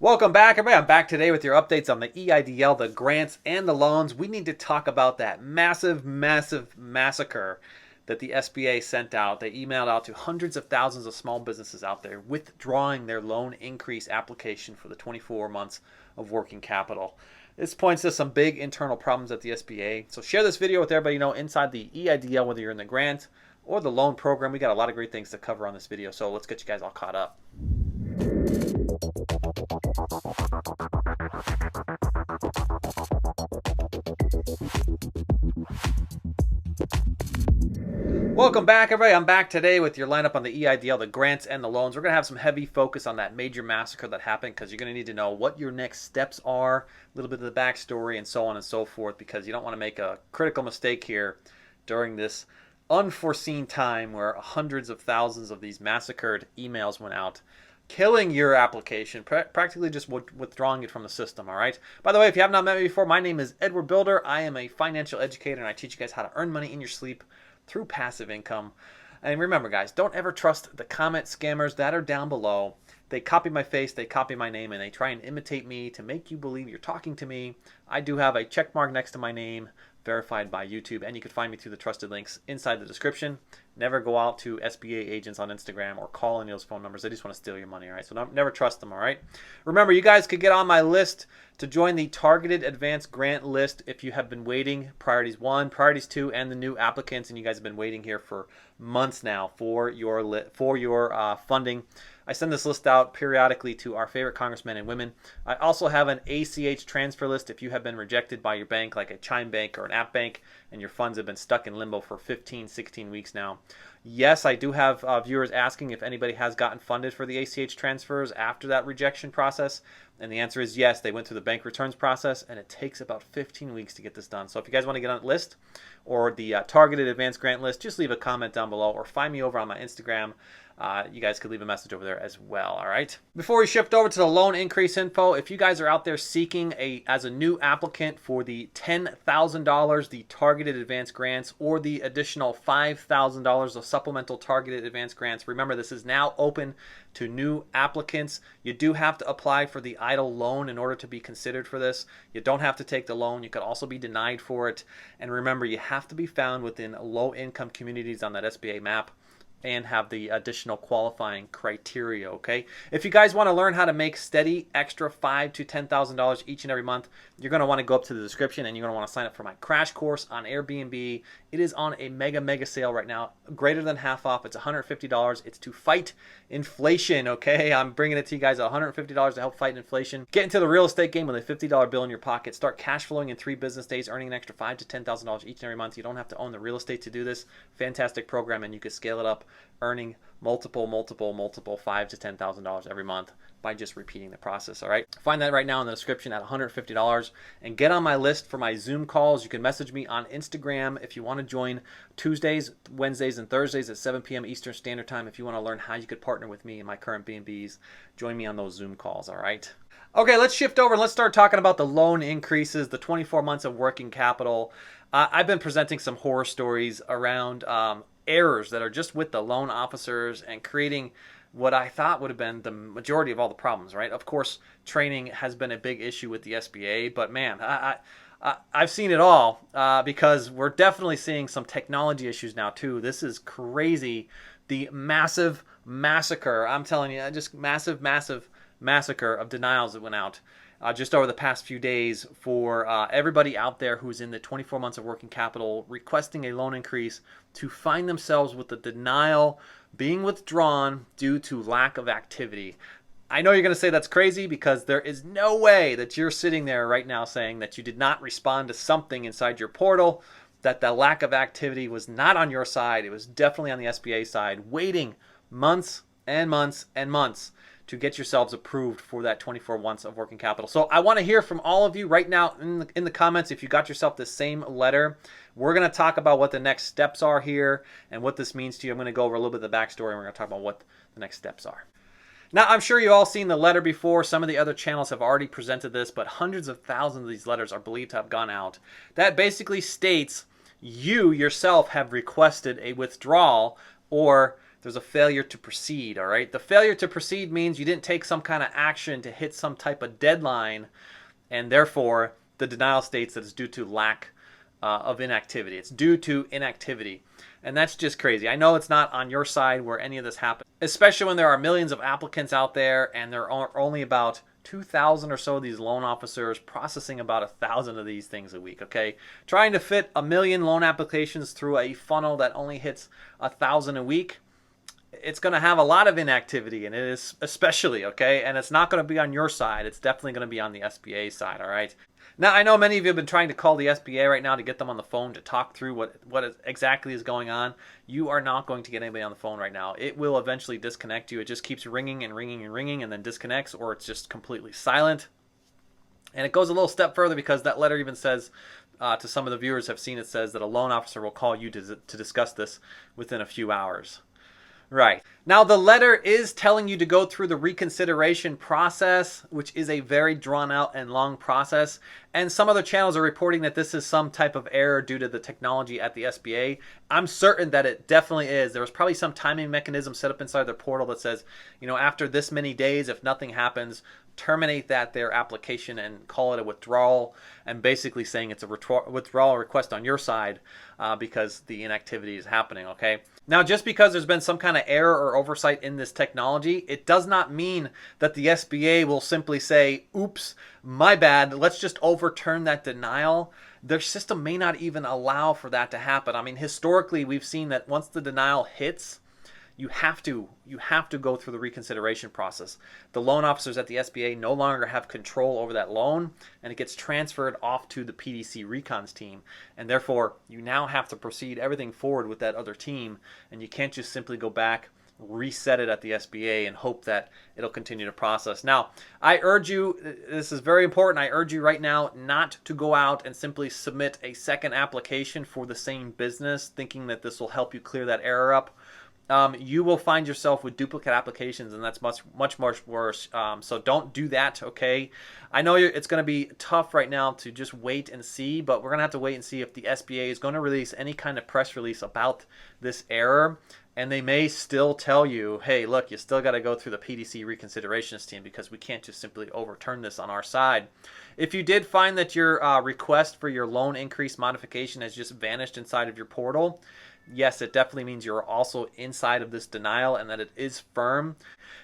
Welcome back, everybody. I'm back today with your updates on the EIDL, the grants, and the loans. We need to talk about that massive massacre that the SBA sent out. They emailed out to hundreds of thousands of small businesses out there withdrawing their loan increase application for the 24 months of working capital. This points to some big internal problems at the SBA. So share this video with everybody you know inside the EIDL, whether you're in the grant or the loan program. We got a lot of great things to cover on this video, so let's get you guys all caught up. Welcome back, everybody. I'm back today with your lineup on the EIDL, the grants, and the loans. We're going to have some heavy focus on that major massacre that happened because you're going to need to know what your next steps are, a little bit of the backstory, and so on and so forth, because you don't want to make a critical mistake here during this unforeseen time where hundreds of thousands of these massacred emails went out, killing your application, practically just withdrawing it from the system, all right? By the way, if you have not met me before, my name is Edward Bilder. I am a financial educator, and I teach you guys how to earn money in your sleep through passive income. And remember, guys, don't ever trust the comment scammers that are down below. They copy my face, they copy my name, and they try and imitate me to make you believe you're talking to me. I do have a check mark next to my name, verified by YouTube, and you can find me through the trusted links inside the description. Never go out to SBA agents on Instagram or call any of those phone numbers. They just want to steal your money, all right? So never trust them, all right? Remember, you guys could get on my list to join the targeted advanced grant list if you have been waiting. Priorities 1, Priorities 2, and the new applicants, and you guys have been waiting here for months now for your funding. I send this list out periodically to our favorite congressmen and women. I also have an ACH transfer list if you have been rejected by your bank, like a Chime Bank or an App Bank, and your funds have been stuck in limbo for 15, 16 weeks now. Yes, I do have viewers asking if anybody has gotten funded for the ACH transfers after that rejection process. And the answer is yes. They went through the bank returns process, and it takes about 15 weeks to get this done. So if you guys want to get on the list or the targeted advanced grant list, just leave a comment down below or find me over on my Instagram. You guys could leave a message over there as well, all right? Before we shift over to the loan increase info, if you guys are out there seeking as a new applicant for the $10,000, the targeted advanced grants, or the additional $5,000 of supplemental targeted advanced grants, remember this is now open to new applicants. You do have to apply for the EIDL loan in order to be considered for this. You don't have to take the loan. You could also be denied for it. And remember, you have to be found within low-income communities on that SBA map and have the additional qualifying criteria, okay? If you guys want to learn how to make steady extra $5,000 to $10,000 each and every month, you're going to want to go up to the description and you're going to want to sign up for my crash course on Airbnb. It is on a mega sale right now, greater than half off. It's $150. It's to fight inflation, okay? I'm bringing it to you guys at $150 to help fight inflation. Get into the real estate game with a $50 bill in your pocket. Start cash flowing in 3 business days, earning an extra $5,000 to $10,000 each and every month. You don't have to own the real estate to do this. Fantastic program, and you can scale it up, earning multiple $5,000 to $10,000 every month by just repeating the process, all right? Find that right now in the description at $150 and get on my list for my Zoom calls. You can message me on Instagram if you want to join Tuesdays, Wednesdays, and Thursdays at 7 p.m. Eastern Standard Time. If you want to learn how you could partner with me and my current B&Bs, join me on those Zoom calls, all right? Okay, let's shift over and let's start talking about the loan increases, the 24 months of working capital. I've been presenting some horror stories around errors that are just with the loan officers and creating what I thought would have been the majority of all the problems, right? Of course, training has been a big issue with the SBA, but man, I've seen it all because we're definitely seeing some technology issues now too. This is crazy. The massive massacre, I'm telling you, just massive massacre of denials that went out just over the past few days for everybody out there who's in the 24 months of working capital requesting a loan increase to find themselves with the denial being withdrawn due to lack of activity. I know you're going to say that's crazy because there is no way that you're sitting there right now saying that you did not respond to something inside your portal, that the lack of activity was not on your side. It was definitely on the SBA side, waiting months and months and months to get yourselves approved for that 24 months of working capital. So I want to hear from all of you right now in the comments if you got yourself the same letter. We're going to talk about what the next steps are here and what this means to you. I'm going to go over a little bit of the backstory and we're going to talk about what the next steps are. Now, I'm sure you've all seen the letter before. Some of the other channels have already presented this, but hundreds of thousands of these letters are believed to have gone out. That basically states you yourself have requested a withdrawal or there's a failure to proceed, all right? The failure to proceed means you didn't take some kind of action to hit some type of deadline, and therefore the denial states that it's due to lack of inactivity. It's due to inactivity. And that's just crazy. I know it's not on your side where any of this happens, especially when there are millions of applicants out there and there are only about 2,000 or so of these loan officers processing about 1,000 of these things a week, okay? Trying to fit 1 million loan applications through a funnel that only hits 1,000 a week, it's going to have a lot of inactivity, and it is especially, okay? And it's not going to be on your side. It's definitely going to be on the SBA side, all right? Now, I know many of you have been trying to call the SBA right now to get them on the phone to talk through what exactly is going on. You are not going to get anybody on the phone right now. It will eventually disconnect you. It just keeps ringing and ringing and ringing and then disconnects, or it's just completely silent. And it goes a little step further because that letter even says, to some of the viewers have seen, it says that a loan officer will call you to discuss this within a few hours. Right. Now, the letter is telling you to go through the reconsideration process, which is a very drawn out and long process. And some other channels are reporting that this is some type of error due to the technology at the SBA. I'm certain that it definitely is. There was probably some timing mechanism set up inside their portal that says, you know, after this many days, if nothing happens, terminate their application and call it a withdrawal, and basically saying it's a withdrawal request on your side because the inactivity is happening, okay? Now, just because there's been some kind of error or oversight in this technology, it does not mean that the SBA will simply say, oops, my bad, let's just overturn that denial. Their system may not even allow for that to happen. I mean, historically, we've seen that once the denial hits, you have to go through the reconsideration process. The loan officers at the SBA no longer have control over that loan, and it gets transferred off to the PDC Recons team. And therefore, you now have to proceed everything forward with that other team, and you can't just simply go back, reset it at the SBA, and hope that it'll continue to process. Now, I urge you, this is very important, I urge you right now not to go out and simply submit a second application for the same business, thinking that this will help you clear that error up. You will find yourself with duplicate applications, and that's much worse. So don't do that, okay? I know it's going to be tough right now to just wait and see, but we're going to have to wait and see if the SBA is going to release any kind of press release about this error. And they may still tell you, hey, look, you still got to go through the PDC reconsiderations team because we can't just simply overturn this on our side. If you did find that your request for your loan increase modification has just vanished inside of your portal, yes, it definitely means you're also inside of this denial and that it is firm.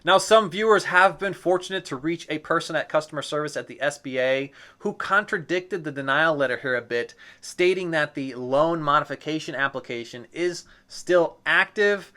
Now, some viewers have been fortunate to reach a person at customer service at the SBA who contradicted the denial letter here a bit, stating that the loan modification application is still active.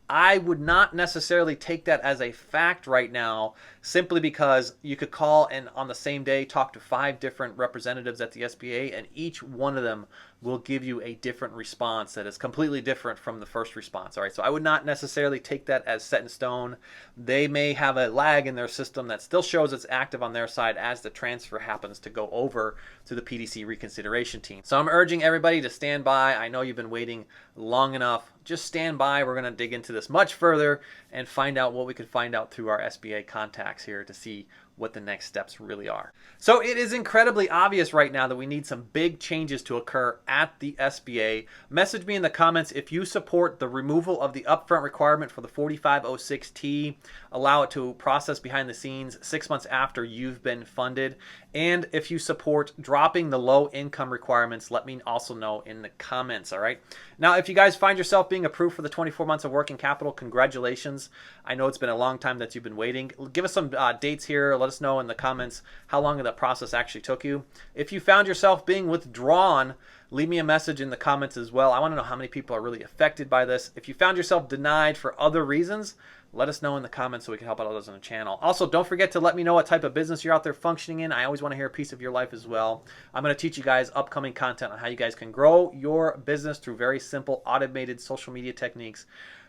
I would not necessarily take that as a fact right now, simply because you could call and on the same day talk to 5 different representatives at the SBA, and each one of them will give you a different response that is completely different from the first response. All right, so I would not necessarily take that as set in stone. They may have a lag in their system that still shows it's active on their side as the transfer happens to go over to the PDC reconsideration team. So I'm urging everybody to stand by. I know you've been waiting long enough. Just stand by. We're going to dig into this much further and find out what we could find out through our SBA contacts here to see what the next steps really are. So it is incredibly obvious right now that we need some big changes to occur at the SBA. Message me in the comments if you support the removal of the upfront requirement for the 4506T, allow it to process behind the scenes 6 months after you've been funded. And if you support dropping the low income requirements, let me also know in the comments, all right? Now, if you guys find yourself being approved for the 24 months of working capital, congratulations. I know it's been a long time that you've been waiting. Give us some dates here. Let us know in the comments how long the process actually took you. If you found yourself being withdrawn, leave me a message in the comments as well. I want to know how many people are really affected by this. If you found yourself denied for other reasons, let us know in the comments so we can help out others on the channel. Also, don't forget to let me know what type of business you're out there functioning in. I always want to hear a piece of your life as well. I'm going to teach you guys upcoming content on how you guys can grow your business through very simple automated social media techniques.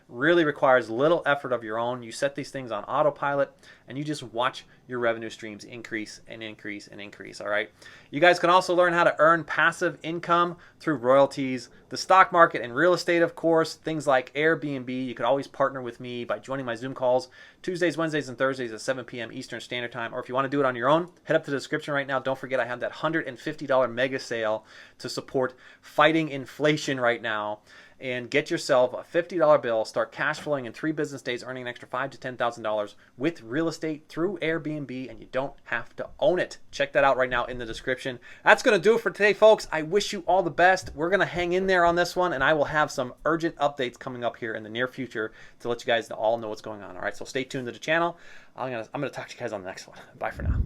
Really requires little effort of your own. You set these things on autopilot and you just watch your revenue streams increase and increase and increase, all right? You guys can also learn how to earn passive income through royalties, the stock market, and real estate, of course, things like Airbnb. You could always partner with me by joining my Zoom calls Tuesdays, Wednesdays, and Thursdays at 7 p.m. Eastern Standard Time. Or if you want to do it on your own, head up to the description right now. Don't forget I have that $150 mega sale to support fighting inflation right now. and get yourself a $50 bill, start cash flowing in 3 business days, earning an extra $5,000 to $10,000 with real estate through Airbnb, and you don't have to own it. Check that out right now in the description. That's going to do it for today, folks. I wish you all the best. We're going to hang in there on this one, and I will have some urgent updates coming up here in the near future to let you guys all know what's going on. All right, so stay tuned to the channel. I'm gonna talk to you guys on the next one. Bye for now.